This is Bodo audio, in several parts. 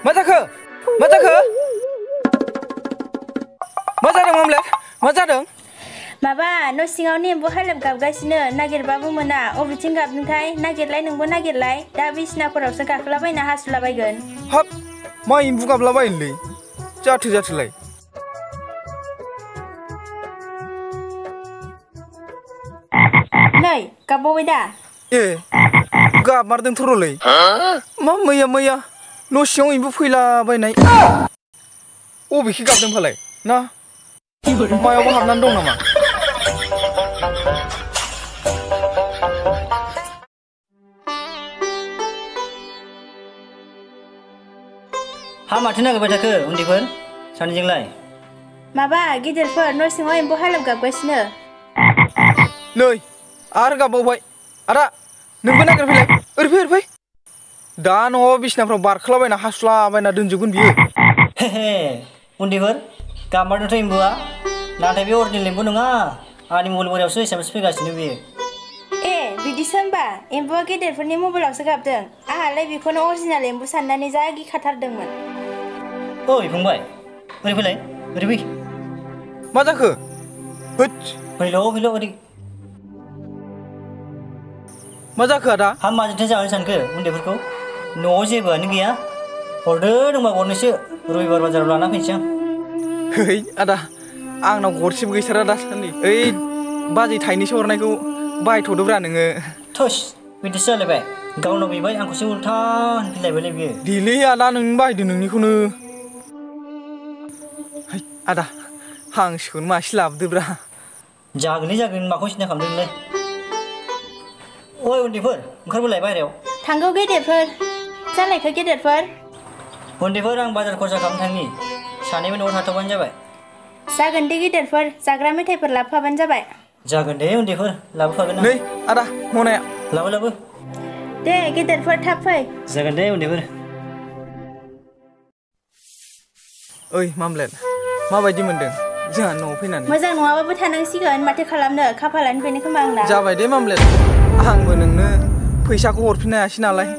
मा जाखो मा जाखो मा जादों मामलेट मा जादों माबा न' सिङावनो एम्बु हालेब गाबगासिनो नागिरबाबो मोना अबेथिं गाबदोंथाय नागिरलाय नोंबो नागिरलाय दा बिसिनाफोरावसो गाखोलाबायना हासुलाबायगोन हाब मा एम्बु गाबलाबायनोलै जाथोलाय नै गाबबावबाय दा ए गाबमारदोंथ' र'लै मा मैया न' सिङाव एम्बु फैलाबायनाय अबेखि गाबदों फालाय ना मायावबा हाबनानै दं नामा हा माथो नागिरबाय थाखो उन्दैफोर सानैजोंलाय माबा गिदिरफोर न' सिङाव एम्बु हालेब गाबगासिनो नै आरो गाबबावबाय आदा नोंबो नागिरफैलाय ओरै फै दा न'आव बिसिनाफ्राव बारखोलाबायना हासुलाबायना दोनजोबगोन बियो हे उन्दैफोर गाबमारदोंथ' एम्बुआ नाथाय बे अरिजिनेल एम्बु नङा आंनि मबाइल बोरायावसो एसएमएस फैगासिनो बियो ए बिदिसो होमबा एम्बुआ गेदेरफोरनि मबाइलावसो गाबदों आंहालाय बेखौनो अरिजिनेल एम्बु साननानै जा गिखाथारदोंमोन ओइ फंबाय ओरै फैलाय ओरै फै मा जाखो फैल' ओरै मा जाखो आदा हा माजोंथो जानो सानखो उन्दैफोरखौ न'आव जेबोआनो गैया हरदो दंबा गरनैसो रबिबार बाजाराव लाना फैनोसै आं है आदा आंनाव गरसेबो गैथारा दासान्दि ओइ बाजै थाइनैसो हरनायखौ बायथ'दोब्रा नोङो थोस बिदिसो जालायबाय गावनाव बिबाय आंखौसो उल्था होनफिनलायबायलै बियो देलै आदा नों बायदो नोंनिखौनो है आदा हांसोखौनो मासे लाबोदोब्रा जागोन माखौ सिन्था खालामदों नोंलाय ओइ उन्दैफोर ओंखारबोलाय बायहेरायाव थांगौ गेदेरफोर जालायखो गेदेरफोर उन्दैफोर आं बाजार खरसा खालामनो थांनि सानैबो न'आव थाथ'बानो जाबाय जागोन दे गेदेरफोर जाग्रा मेथाइफोर लाबोफाबानो जाबाय जागोन दे उन्दैफोर लाबोफागोन आं नै आदा मनाया लाबो दे गेदेरफोर थाब फै जागोन दे उन्दैफोर ओइ मामलेट माबायदि मोनदों जोंहा न'आव फैनानै मोजां नङाबाबो थानांसिगोन माथो खालामनो खाफालानो बेनो खोमा आंना जाबाय दे मामलेट आंबो नोंनो फैसाखौ हरफिननो हायासै नालाय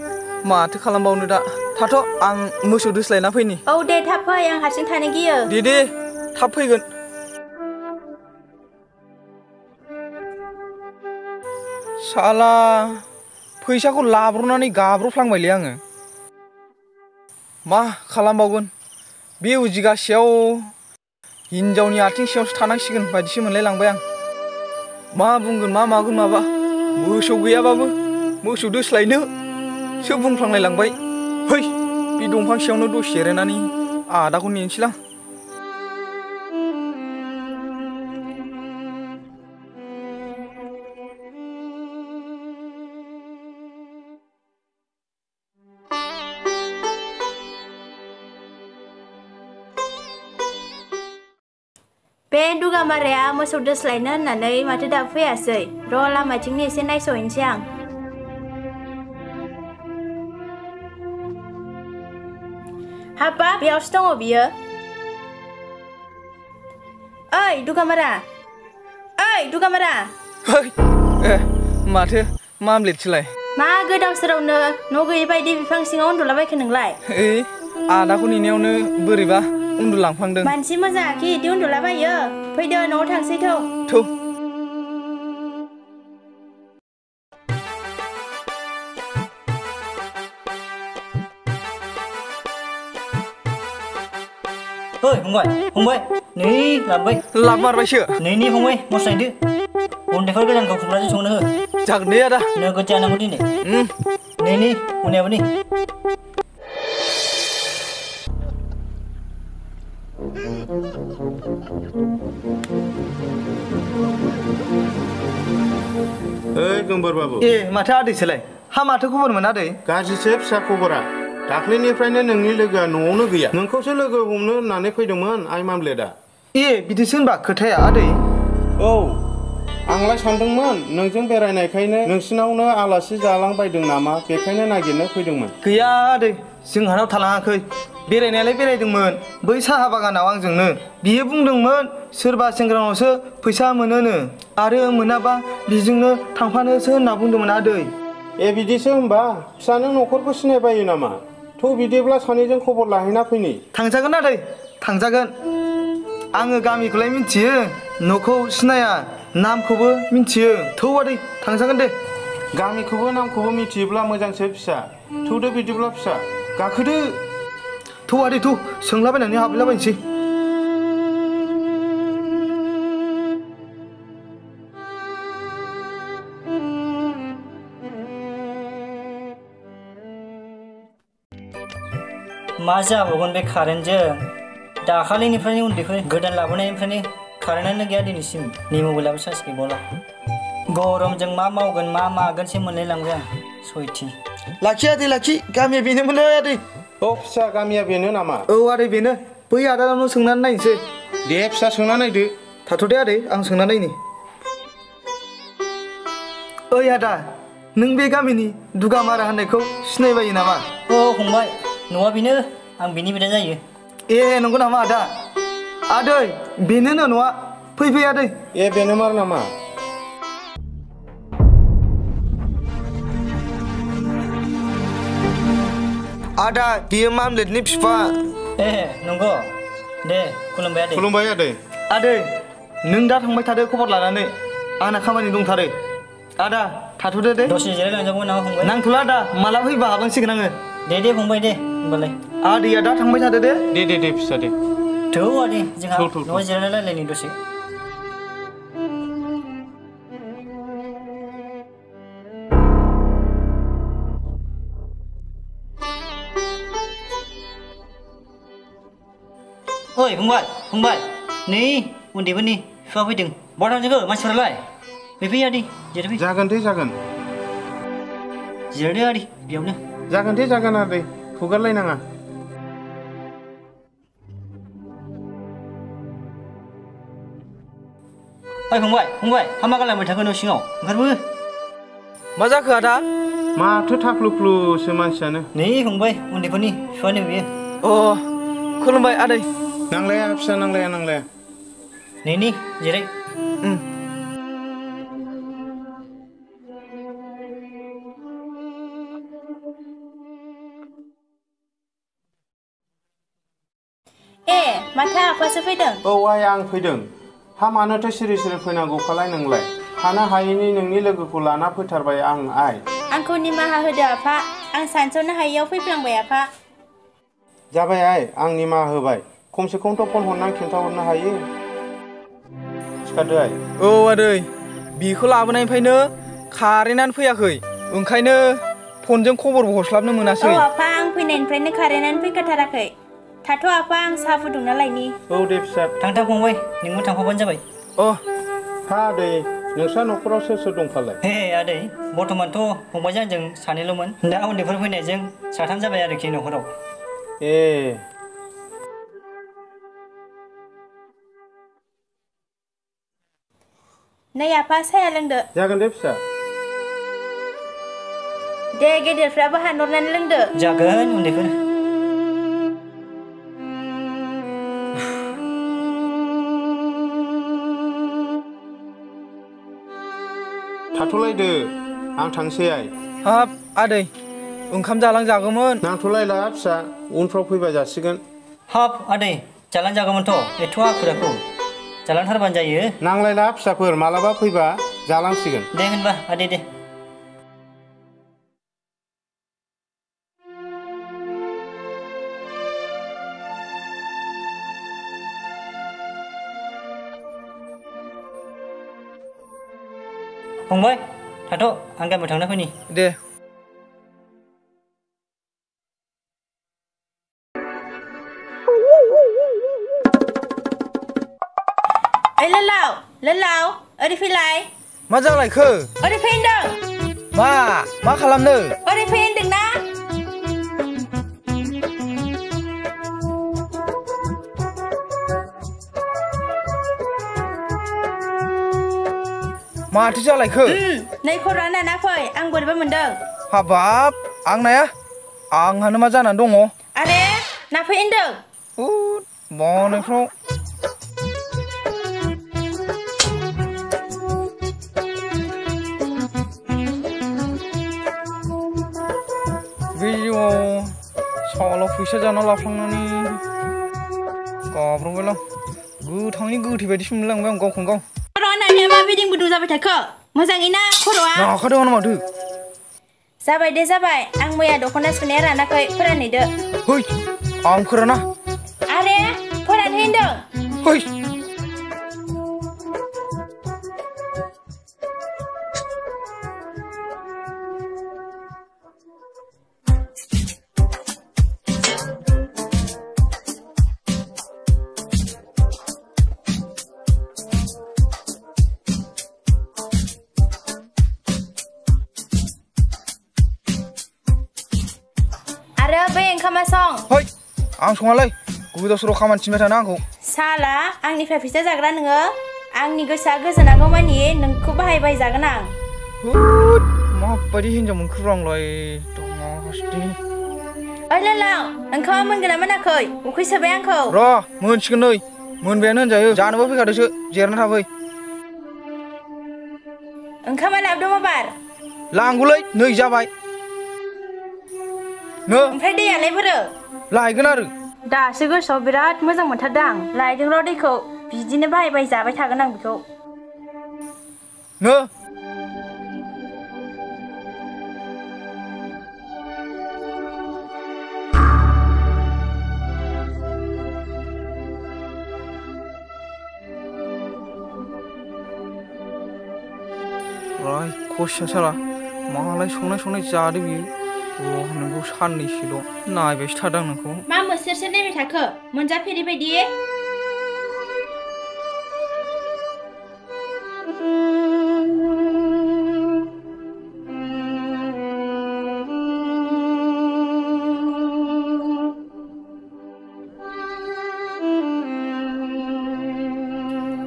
माथो खालामबावनो दा थाथ' आं मोसौ दोस्लायना फैनि औ दे थाब फै आं हारसिं थानो गियो दे थाब फैगोन साला फैसाखौ लाब्रनानै गाब्रफ्लांबायलै आङो मा खालामबावगोन बे उजिगासेयाव हिनजावनि आथिं सिङावसो थानांसिगोन बायदिसो मोनलायलांबाय आं मा बुंगोन मा मागोन माबा मोसौ गैयाबाबो मोसौ दोस्लायनोसो बुंफ्लांलायलांबाय है बे दंफां सिङावनो दसे जिरायनानै आदाखौ नेनोसैलां बे दुगामाराया मोसौ दोस्लायनो होननानै माथो दाबो फैयासै र' लामाथिंनो एसे नायस'हैनोसै आं हाबा बेयावसो दङ बियो ओइ दुगामारा माथो मामलेटसोलाय मा गोदाव सोरावनो न' गैयै बायदि बिफां सिङाव उन्दुलाबायखो नोंलाय ओइ आदाखौ नेनायावनो बोरैबा उन्दुलांफ्लांदों मानसि मोजाङाखि इदि उन्दुलाबायो फैदो न'आव थांसै थौ ओइ फंबाय नै लाबोमारबायसो नैनि फंबाय मस्लायदो उन्दैफोर गोदानखौ खुमब्राजों संनो हो जागोन दे आदा नोगोद जानांगौ दिनै नैनि उनायाबो नै ओइ गोमबोर बाबु ए माथो आदैसोलाय हा माथो खबरमोन आदै गाज्रिसो फिसा खबरा दाख्लैनिफ्रायनो नोंनि लोगोआ न'आवनो गैया नोंखौसो लोगो हमनो होननानै फैदोंमोन आइ मामलेटआ ए बिदिसो होनबा खोथाया आदै औ आंलाय सानदोंमोन नोंजों बेरायनायखायनो नोंसिनावनो आलासि जालांबायदों नामा बेखायनो नागिरनो फैदोंमोन गैया आदै जोंहानाव थालाङाखै बेरायनायालाय बेरायदोंमोन बै साहा बागानाव आंजोंनो बियो बुंदोंमोन सोरबा सेंग्रानावसो फैसा मोनोनो आरो मोनाबा बिजोंनो थांफानोसो होनना बुंदोंमोन आदै ए बिदिसो होमबा फिसा नों न'खरखौ सिनायबायो नामा थ' बिदिब्ला सानैजों खबर लाहैना फैनि थांजागोन आदै थांजागोन आङो गामिखौलाय मिथियो न'खौ सिनाया नामखौबो मिथियो थौ आदै थांजागोन दे गामिखौबो नामखौबो मिथियोब्ला मोजांसो फिसा थौदो बिदिब्ला फिसा गाखोदो थौ आदै थौ सोंलाबायनानै हाबहैलाबायनोसै मा जाबावगोन बे कारेन्टजों दाखालिनिफ्रायनो उन्दैफोर गोदान लाबोनायनिफ्रायनो कारेन्टआनो गैया दिनैसिम नि मबाइलाबो चार्ज गैबावला गरमजों मा मावगोन मा मागोनसो मोनलायलांबाय आं सयथि लाखि आदै लाखि गामिया बेनोमोनलै आदै औ फिसा गामिया बेनो नामा औ आदै बेनो बै आदानाव सोंनानै नायनोसै दे फिसा सोंना नायदो थाथ'दे आदै आं सोंना नायनि ओइ आदा नों बे गामिनि दुगामारा होननायखौ सिनायबायो नामा औ फंबाय न'आ बेनो आं बिनि बिदा जायो ए नंगौ नामा आदा आदै बेनोनो न'आ फै फै आदै ए बेनो मार नामा आदा बियो मामलेटनि बिफा ए नंगौ दे खुलुमबाय आदै खुलुमबाय आदै आदै नों दा थांबाय थादो खबर लानानै आंना खामानि दंथारो आदा थाथ'दो दे दसे जिरायलांजागौमोन नामा फंबाय नांथ'ला आदा माला फैबा हाबलांसिगोन आङो दे फंबाय दे होमबालाय आदैया दा थांबाय थादो दे दे फिसा दे थौ आदै जोंहा थौ। न'आव जिरायना रायलायनि दसे ओइ फंबाय नै उन्दैफोरनि बिफा फैदों बहा थांजोबखो मानसिफोरालाय फै आदै जिरायफै जागोन दे जागोन जिरायदो आदै बेयावनो जागोन दे जागोन आदै हुगारलायनाङा ओइ फंबाय हामा गालांबाय थाखो न' सिङाव ओंखारबो मा जाखो आदा माथो थाख्लुख्लुसो मानसियानो नै फंबाय उन्दैफोरनि बिफानो बियो अ खुलुमबाय आदै नांलाया फिसा नांलाया नै जिराय ए माथो आफासो फैदों औ आइ आं फैदों हा मानोथो सिरि फैनांगौखालाय नोंलाय थानो हायैनि नोंनि लोगोखौ लाना फैथारबाय आं आइ आंखौ निमाहा होदो आफा आं सानस'नो हायैयाव फैफ्लांबाय आफा जाबाय आइ आं निमाहा होबाय खमसे खमथ' फन हरनानै खिन्थाहरनो हायो सिखारदो आइ औ आदै बेखौ लाबोनायनिफ्रायनो कारेन्टआनो फैयाखै ओंखायनो फनजों खबरबो हरस्लाबनो मोनासै औ आफा आं फैनायनिफ्रायनो कारेन्टआनो फैखाथाराखै थाथ' आफा आं साहा फुदुंना लायनि औ दे फिसा थां फंबाय नोंबो थांफाबानो जाबाय अ हा आदै नोंस्रा न'खराव सोर दंफालाय हे आदै बर्थमानथ' फंबायजों आंजों सानैल'मोन दा उन्दैफोर फैनायजों साथाम जाबाय आरोखि न'खराव ए नै आफा साया लोंदो जागोन दे फिसा दे गेदेरफ्राबो हानहरनानै लोंदो जागोन उन्दैफोर थाथ'लायदो आं थांसै आइ हाब आदै ओंखाम जालांजागौमोन नांथ'लायला फिसा उनफ्राव फैबा जासिगोन हाब आदै जालांजागौमोनथ' एथ' आखु जालांथारबानो जायो नांलायला फिसाफोर मालाबा फैबा जालांसिगोन दे होनबा आदै दे फंबाय थाथ' आं गामियाव थांना फैनि दे ओइ लोलाव ओरै फैलाय मा जालायखो ओरै फै होनदों मा खालामनो ओरै फै होनदोंना माथो जालायखो नै खर'आ नाना फै आं बोरैबा मोनदों हाबाब आंनाया आंहानो मा जानानै दङ आरे नाफै होनदों बावनायफ्राव बे जिउआव फैसा जाना लाफ्लांनानै गाब्रबबायलां गोथाङैनो गोथै बायदिसो मोनलांबाय आं गावखौनो गाव खर'आ नायनाया माबायदि गुदुं जाबाय थाखो मोजाङै ना खर'आ नाखादोंआनो माथो जाबाय दे जाबाय आं मैया दख'ना सुनाया रानाखै फोरानहैदो है आं फोराना आरे फोरानहै होनदों है आरो बै ओंखामा सं है आं सङालै गोदाव सोराव खामानि थिनबाय थाना आंखौ साला आंनिफ्राय फैसा जाग्रा नोङो आंनि गोसोआ गोजोनागौ मानि नोंखौ बाहायबाय जागोन आं होद माबायदि हिनजाव मोनखोब्रा आंलाय दमासि ओइ लालाव ओंखामा मोनगोन ना मोनाखै उखै सोबाय आंखौ र' मोनसिगोन नै मोनबायानो होनजायो जानोबो फैखादोसो जेरना थाफै ओंखामा लाबोदों बार लांगौलै नै जाबाय नो ओमफ्राय दैयालाय बोरो लायगोन आरो दासो गोसोआव बिराद मोजां मोनथारदों आं लायदों र' दैखौ बिदिनो बाहायबाय जाबाय थागोन आं बेखौ नो खसिया साला मालाय संनाय जादो बियो नोंखौ साननैसोल' नायबायसो थादों आं नोंखौ मा मोसोरसो नायबाय थाखो मोनजाफेरि बायदि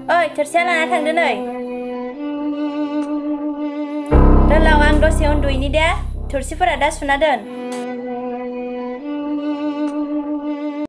ओइ थोरसिया लाना थांदो नै लाव आं दसे उन्दुयैनि दे थोरसिफोरा दा सुना दोन